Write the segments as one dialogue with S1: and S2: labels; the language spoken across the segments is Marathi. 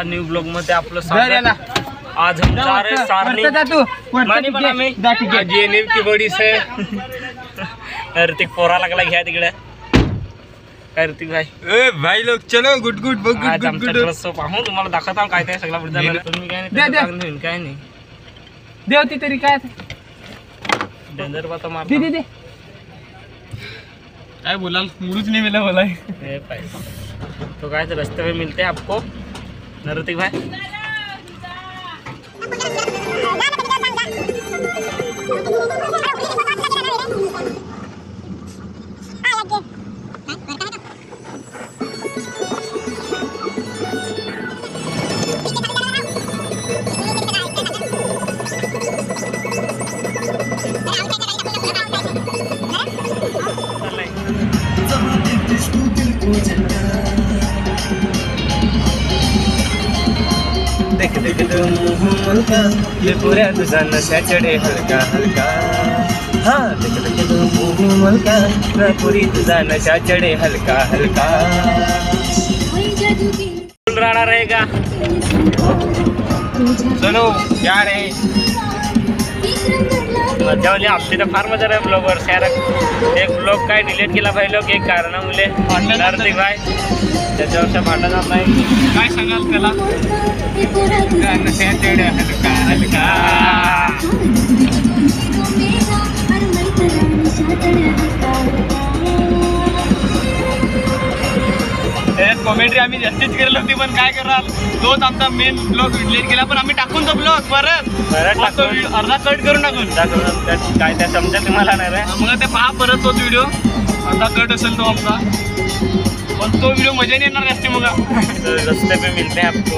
S1: न्यू ब्लॉग मध्ये आपलं स्वागत। आज हम जा रहे सारनी मानी बना में जी न्यू की बॉडी से ऋतिक पोरा लागला घ्या तिकडे काय ऋतिक भाई
S2: ए भाई लोग चलो गुड गुड गुड गुड
S1: आज आमचा ड्रेस शो पाहू तुम्हाला दाखवतो काय ते सगळा बुडदा तुम्ही काय नाही काय नाही
S3: देवती तरी काय
S1: डेंजर बात मार
S3: दे दे दे
S2: काय बोला मूडच नहीं मिला बोला
S1: ए भाई तो गाइस रास्ते में मिलते हैं आपको ऋतिक भाई।
S2: देख देख मुलका ये पूरा तुझा नशा चढ़े हल्का हल्का हाँ देख देख मुलका मैं पूरी तुझा नशा चढ़े हल्का हल्का
S1: राणा रहेगा
S2: चलो क्या रे
S1: मजा वाली आपली तर फार मजा रे ब्लॉगवर यार एक ब्लॉग काय डिलीट केला भाई लोक एक कारणामुळे ऋतिक भाई त्याच्यावरच्या भांडण जात नाही
S2: काय सांगाल त्याला नशा चढ़े हल्का हल्का कॉमेंट्री आम्ही जास्तीच केली होती पण काय कराल तोच आमचा मेन ब्लॉग डिलीट केला पण आम्ही टाकून तो ब्लॉग परत अर्धा कट करून टाकून
S1: काय त्या समजा तुम्हाला नाही रे
S2: मग ते पहा परत तोच व्हिडिओ अर्धा कट असेल तो आमचा पण तो व्हिडिओ मजा नाही येणार असते मग
S1: रस्ते पे मिलते हैं आपको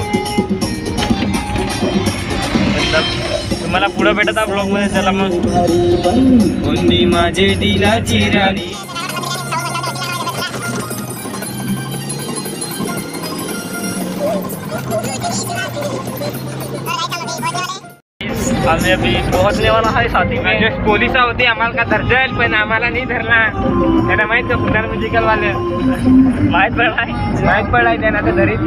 S1: मतलब तुम्हाला पुढे भेटत ब्लॉग मध्ये चला मग
S2: कोणी माझे दिलाची राणी
S1: आम्ही अभी पहुंचने वाला है साथी में
S2: पोलिस होते आम्हाला का धरजल पण आम्हाला नाही धरला त्याला माहित का पुन्हा म्युझिकल वाले
S1: माहित
S2: पडाय त्यांना तर धरीत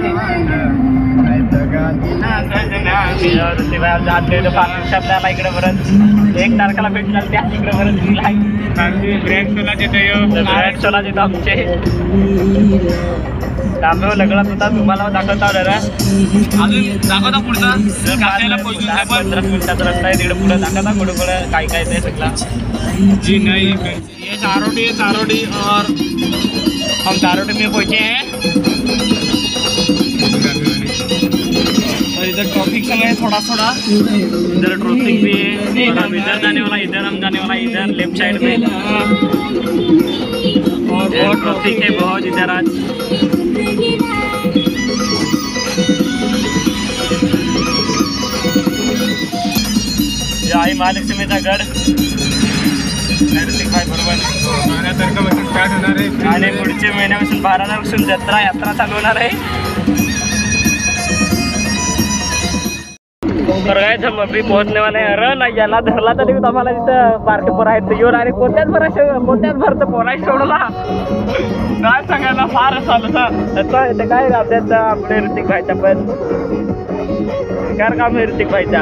S1: शब्दाला इकडे परत 1 तारखेला भेट झाली त्या इकडे परत
S2: ब्रँड
S1: सोला देतो आमचे तांबे लगडत होता तुम्हाला दाखवता जरा
S2: अजून दाखवता पुढचा
S1: 15 मिनिटाचा रस्ता आहे तिकडे पुढे दाखवता कुठे कुठे काय काय ते सगळा
S2: जी नहीं ये चारोटी और हम चारोटी में पहुंचे हैं और इधर ट्रैफिक संग है थोड़ा
S1: इधर ट्रैफिक भी है और हम इधर जाने वाला इधर लेफ्ट साइड में और बहुत ट्रैफिक है बहुत इधर आज आई महालक्ष्मीचा गड ऋतिक भाई बरोबर
S2: स्टार्ट होणार आहे
S1: आणि पुढच्या महिन्यापासून 12 तारखेपासून यात्रा चालू होणार आहे। तर काय हम अभी पोहोचने वाले हैं अरे ना याला धरला तरी आम्हाला तिथं बारके पोरं आहेत येऊन आणि कोणत्याच भरत पोराय सोडला
S2: काय सांगायला फार असं
S1: ते काय आपल्यात आपले ऋतिक भाईचा पण काय काम आहे ऋतिक भाईचा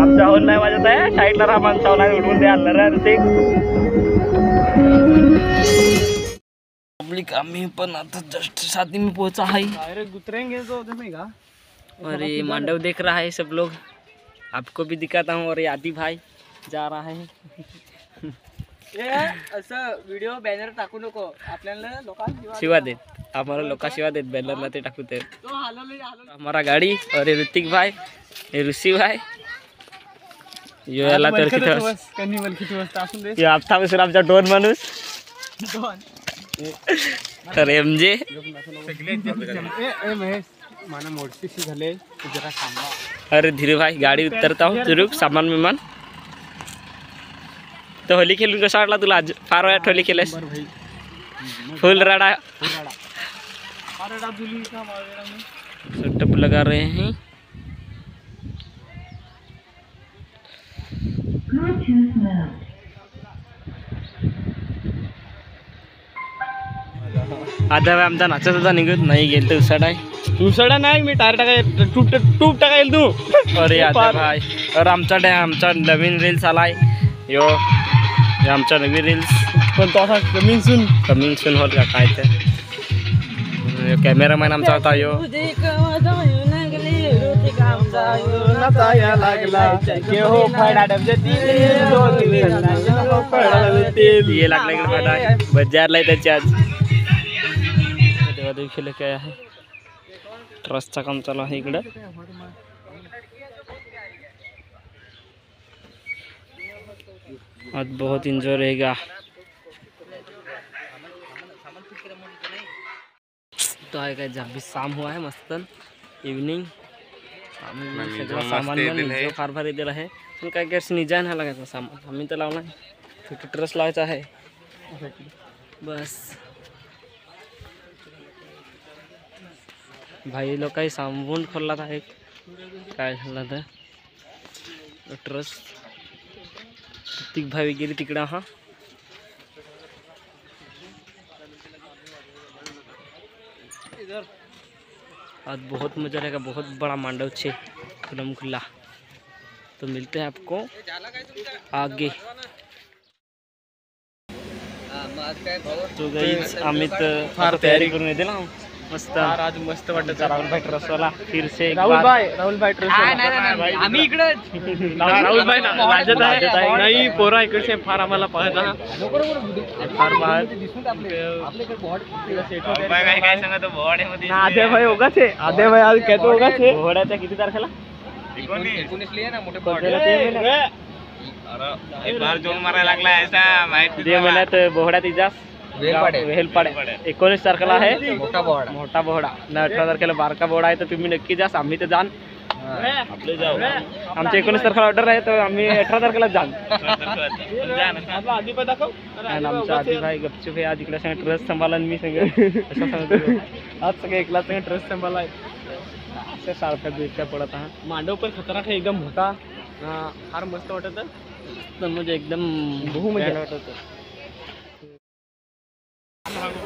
S1: आमचा होल नाही वाजत आहे साईडला राहा माणसावला उडवून द्या ऋतिक पब्लिक आम्ही पण आता जस्ट साथी में पहुंचा है
S2: डायरेक्ट उतरेंगे तो देखेगा
S1: और ये मांडव देख रहा है सब लोग आपको भी दिखाता हूँ और ये आदि भाई जा रहा है
S3: असं व्हिडिओ बॅनर टाकू नको आपल्याला लोकांना
S1: शिवा देत हमारा लोका शिवा देत बैनरला ते टाकू ते हमारा गाड़ी और ये ऋतिक भाई ये ऋषि भाई याला तर किती आपथा आमचा डोन माणूस तर एमजे
S2: माना मोठी सी झाले जरा थांबा
S1: अरे धीरे भाई गाड़ी उतरता हूँ जरूर सामान विमान तो होली खेलून कसा वाटला तुला आज फार वेळात होली केलेस फुल राडा सेटअप लगा रहे हैं आता आमचा नाचा सुद्धा निघत नाही गेल तर उसाड आहे.
S2: उसडा नाही मी टायर टाकाय टूप टाकायला तू.
S1: अरे आता भाई अरे आमचा नवीन रील्स आलाय यो आमचा नवीन रील्स
S2: पण तो असा
S1: कमिंग सून होत का काय ते कॅमेरामॅन आमचा होता यो. ये लागला इकडे फाटा बजारला त्याची आज तेव्हा देखील काय आहे ट्रसचं काम चालू आहे इकडं. आज बहुत इंजॉय रहेगा. तो है काय जब भी शाम हुआ है मस्त इवनिंग आम्ही सगळं सामान जो फार फार दिलं आहे पण काय काय निजा नाही लागायचं सामान आम्ही तर लावला फक्त ट्रस लावायचा आहे बस. भाई लोक काही सांगून खोलला आहे काय झालं तर ट्रस प्रत्येक भाई वगैरे तिकडं. हा आज बहुत मजा रहेगा. बहुत बड़ा मांडव छे खुलम खुला. तो मिलते हैं आपको आगे. तो गाइस आम्ही तर फार तयारी करून येते ना मस्त.
S2: आज मस्त वाटत.
S1: राहुल भाई ट्रसवाला फिर से
S2: राहुल भाई
S3: आम्ही इकडे
S2: राहुल भाई राजत आहे नाही पोरा इकडचे फार आम्हाला पाहत फार बाहेर आधे भाई ओगाच आहे. आधे भाई आज कहतो ओगाच आहे.
S1: घोड्याच्या किती तारखेला
S3: 19 लिया ना मोठे
S1: जोर मारायला लागला ऐसा माहिती दे महिन्यात बोहड्यात इजास वेलपाडे 19 तारखेला आहे मोठा बोहडा ना. 18 तारखेला बारका बोहडा आहे तर तुम्ही नक्की जास. आम्ही तर जाण आपले जाऊ. आमच्या 19 तारखेला ऑर्डर आहे तर आम्ही 18 तारखेला जाण.
S2: आधी पण दाखव.
S1: आमचा आधी भाई गपचूप आहे आज इकडे सगळं ट्रस्ट सांभाळला मी सगळं
S2: आज सगळं एकला सगळं ट्रस्ट सांभाळला
S1: असं सारखं दिवसा पडत हा.
S2: मांडव पण खतरनाक आहे एकदम मोठा फार मस्त वाटत
S1: म्हणजे एकदम
S2: बहुमजा
S1: वाटत.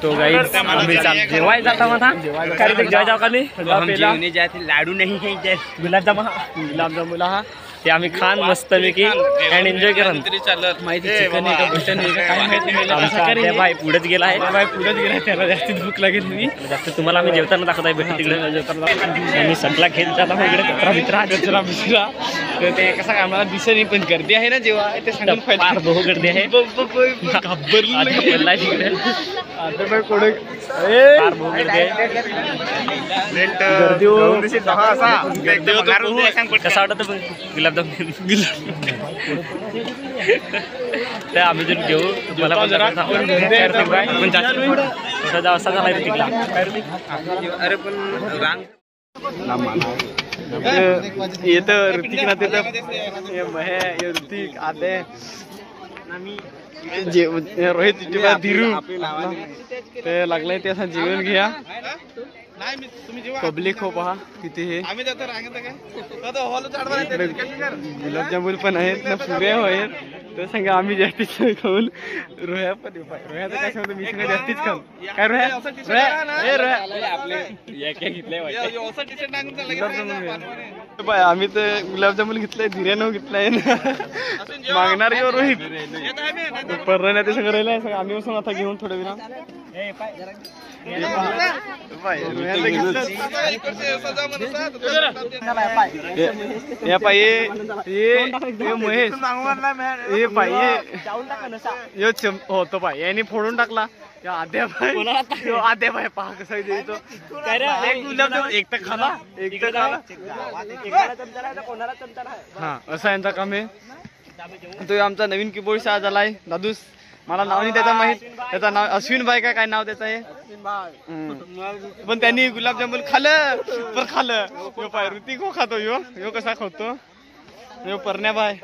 S1: तो गाइस आम्ही जेवाय जाता मग जेवाय जाऊ का नाही.
S3: लाडू नाही है
S1: गुलाबजामुन हा ते आम्ही खान मस्त पैकी अँड एन्जॉय करा.
S3: माहिती चिकन आहे का मटन आहे का काय माहिती नाही.
S1: आमचा भाई पुढेच गेला आहे.
S2: त्याला जास्त भूक लागेल मी
S1: जास्त तुम्हाला आम्ही जेवताना दाखवत आहे भेट तिकडे जेवताना आणि सटला खेळ जाता मग इकडे कचरा मित्रा
S2: तर ते कसं काय आम्हाला दिसत नाही पण गर्दी आहे ना जेव्हा ते सांगून
S1: फार बहु गर्दी आहे. घाबरला तिकडे फार बहु गर्दी आहे. कसा वाटत गुलाबजाम तर आम्ही जर घेऊ तुम्हाला असा झाला तिकडला.
S3: अरे पण रांग
S2: येतं ऋतिक ना तिथं ऋतिक आते रोहित धीरू ते लागलंय ते असं जेवण घ्या. पब्लिक हो पहा किती हे गुलाबजामुन पण आहेत ना पुऱ्या आहेत तर सांगा आम्ही जास्तीच खाऊन रोह्या पण रोह्याचं काय सांगतो मी सगळं जास्तीच खाऊ काय रोह्या आम्ही तर गुलाबजामुन घेतलंय धीरेनं घेतलंय मागणार किंवा रोहित परत ते सगळं राहिलंय सगळं आम्ही असं आता घेऊन थोडं विराम या पाये महेश हे पाये होतो पाय यांनी फोडून टाकला. आद्या भाई पहा कसं देतो एक तर खाला एक तर हा असं यांचा काम आहे. तो आमचा नवीन कीबोर्ड आज आलाय दादूस. मला नाव नाही त्याचा माहित. त्याचं नाव अश्विन भाई काय नाव त्याचं आहे पण त्यांनी गुलाबजामुन खाल्लं पण खाल्लं पाय ऋतिक हो खातो यो कसा खातो यो परण्या बाय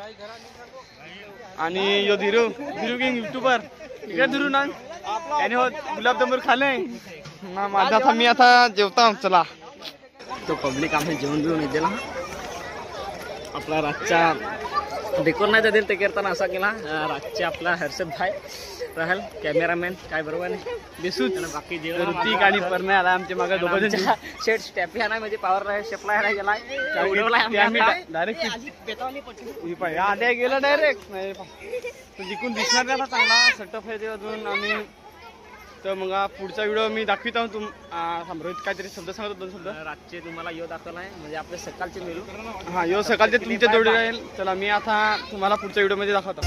S2: आणि यो धीरू किंग युट्यूबर इकडे धीरू ना त्याने हो गुलाबजामुन खाल्लंय. माझा आता मी आता जेवता चला. तो पब्लिक आम्ही जेवण बिवून दिला आपला रातचा
S1: डेकोर नाही जातील ते करताना असा केला रातचे आपला हर्षद भाई राहल कॅमेरामॅन काय बरोबर नाही दिसूच बाकी जेवण
S2: ऋतिक आणि परमे आला आमच्या मागे दोघं जण
S1: शेट स्टॅपी आहे म्हणजे पॉवर शेपला गेलाय
S2: डायरेक्ट आद्या गेला डायरेक्ट नाही जिकून दिसणार नाही आता चांगला सेटअप आहे ते अजून आणि तर मग पुढचा व्हिडिओ मी दाखवित आहोत रोहित काहीतरी शब्द सांगतो 2 शब्द
S1: रातचे तुम्हाला यो दाखवला आहे म्हणजे आपले सकाळचे मेलू
S2: हा यो सकाळचे तुमच्या जोडी राहील. चला मी आता तुम्हाला पुढच्या व्हिडिओमध्ये दाखवतो.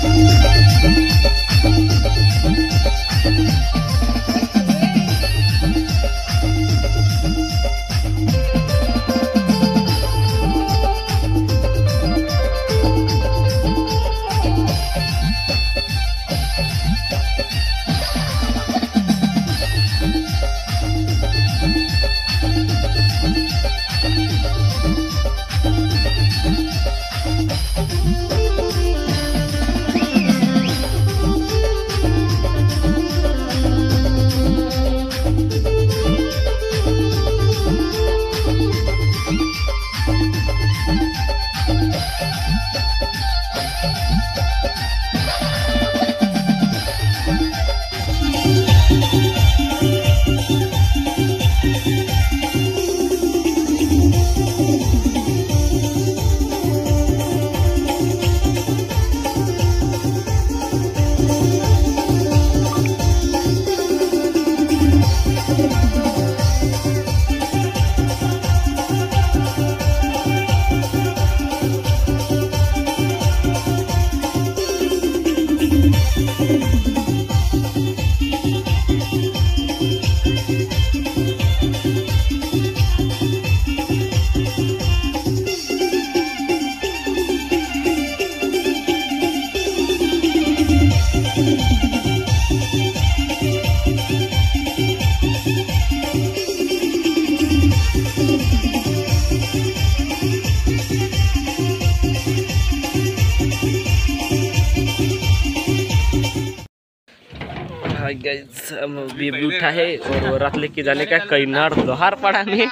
S1: गाइस अभी उठा है और रात लेके जाने का कैनार दोहार पड़ा में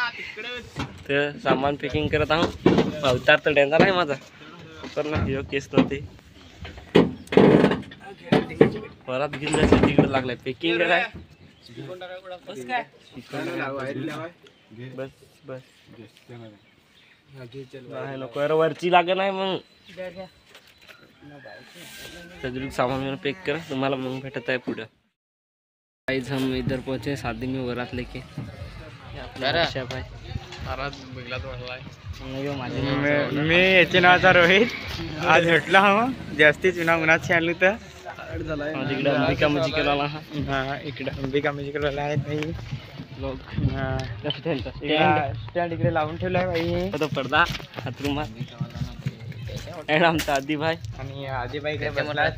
S1: तो सामान पैकिंग करता हूँ. अवतार तो डेंजर आहे माझा पर ना यो केस नव्हते परत घेऊन जायचं तिकडे लागलाय पैकिंग कराय बस बस नको यार वरची लागे नाही मग सगळं सामान मैंने पैक करा तुम्हाला मग भेटत आहे पुढे. गाइस हम इधर पहुंचे शादी में वरात लेके
S2: मी याचे नावाचा रोहित आज भेटला हूँ जास्तीच उन्हाची आलो तर
S1: इकडे अंबिका म्युझिकल वाला
S2: हा इकडे अंबिका म्युझिकल वाला आहे भाई
S1: लोग
S2: स्टँड इकडे लावून ठेवलाय भाई
S1: तो पडदा हातरुमा एंड आमचा आदी भाई
S2: आणि आदी भाई इकडे बसला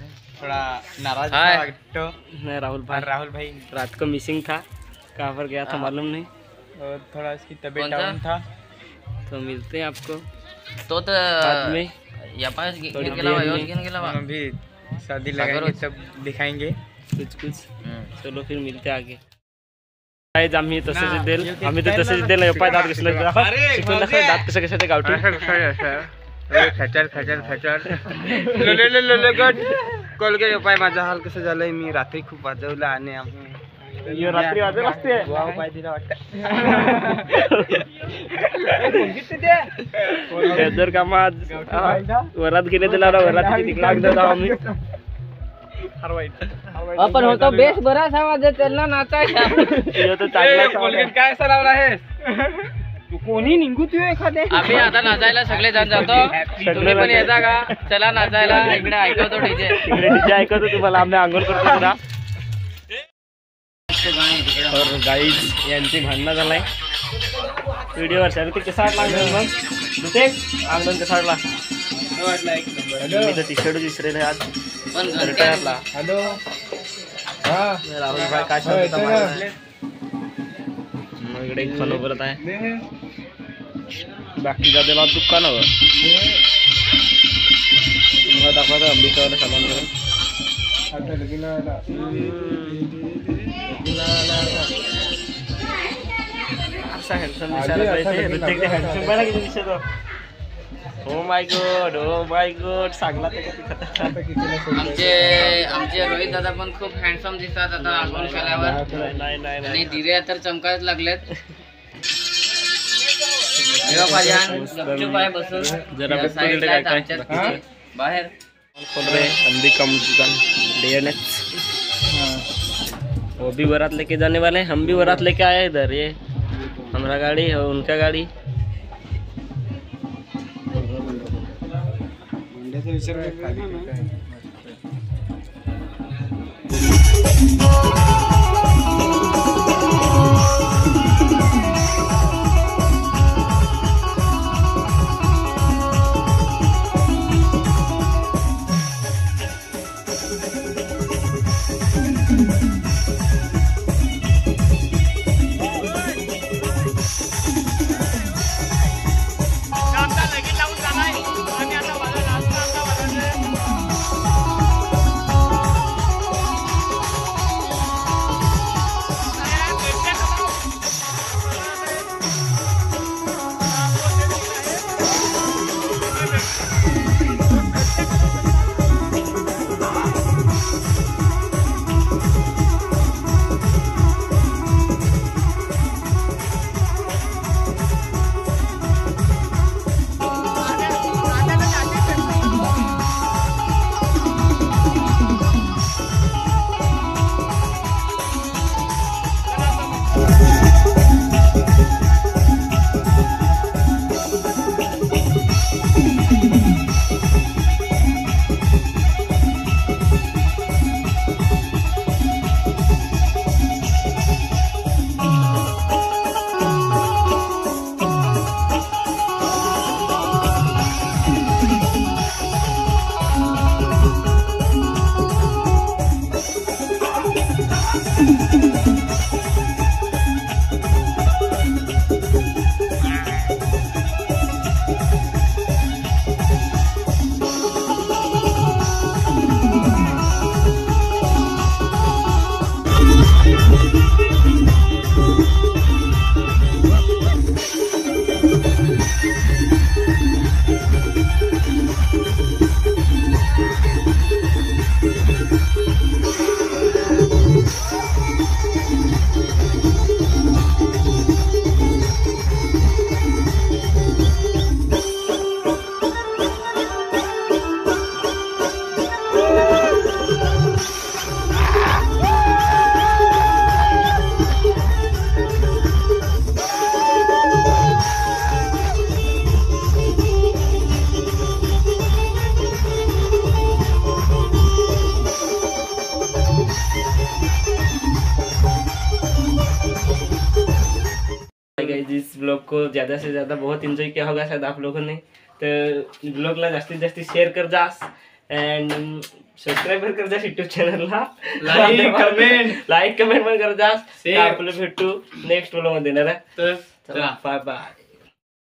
S2: थोड़ा नाराज वाटतो
S1: नहीं राहुल भाई रात को मिसिंग था कहाँ पर गया था मालूम नहीं
S2: और थोड़ा इसकी तबीयत डाउन था
S1: तो मिलते हैं आपको
S3: तो
S1: बाद में
S2: अभी शादी लगाएंगे तब दिखाएंगे
S1: कुछ चलो फिर मिलते आगे. गाइस आम्ही तसंच देल आम्ही तर तसंच देल पाय दात कसले शिकून दाखव दात कसं कसं ते गावठी
S2: खचर खचर खचर ले गट कोलगेट उपाय माझा हाल कसं झालंय मी रात्री खूप वाजवलं आणि आम्ही
S1: रात्री वाजत असते
S2: वाव पाय दिला वाटतं
S1: जर का आज वरात गेले तर वरात तिकडे आम्ही
S3: आपण होतो बेस बराच आवाज त्यांना नाचायचा
S2: कोलगेट काय असा लावला आहे
S3: कोणी निघू तू एखादे आम्ही आता नाचायला सगळे जण जातो तुम्ही पण येता का चला नाचायला इकडे ऐकवतो डीजे
S1: ऐकवतो तुम्हाला आम्ही आंघोळ करतो पुरा. और गाइस यांची भांडणं झालाय व्हिडिओवर सर ते कसा लागलं मग ते आंगण कसा वाटला मी तर टी शर्ट विसरेल आज
S3: पण
S1: आपला
S2: हॅलो
S1: राहुल भाई काय सांगतो इकडे एक फॉलो करत आहे बाकीचा दिला दुकानावर तुम्हाला दाखवतो अंबिकावाला सामान घेऊन असा हँडसम दिसायला पाहिजे हँडसम बघा किती दिसतो ओ माय गॉड सांगला ते किती खतरनाक.
S3: आमचे रोहित दादा पण खूप हँडसम दिसतात आता आंघोळ केल्यावर.
S1: नाही
S3: आणि दिवे तर चमकायला लागलेत. गपचूप आहे बसून
S1: जरा
S3: साईडला आहेत आमच्या बाहेर.
S1: खोल रहे अंबिका दुकान डीएनएच. वो भी बारात लेके जाने वाले हैं, हम भी बारात लेके आए इधर. ये हमारा गाड़ी है उनका गाड़ी. इस ब्लॉग को ज़्यादा से ज़्यादा बहुत एंजॉय किया होगा शायद आप लोगों ने. तो ब्लॉगला जास्तीत जास्त शेअर कर जास अँड सबस्क्राईब कर जास यूट्यूब चॅनलला. लाईक कमेंट पण कर जास. आपलं भेटू नेक्स्ट व्हिडिओ मध्ये. Bye bye.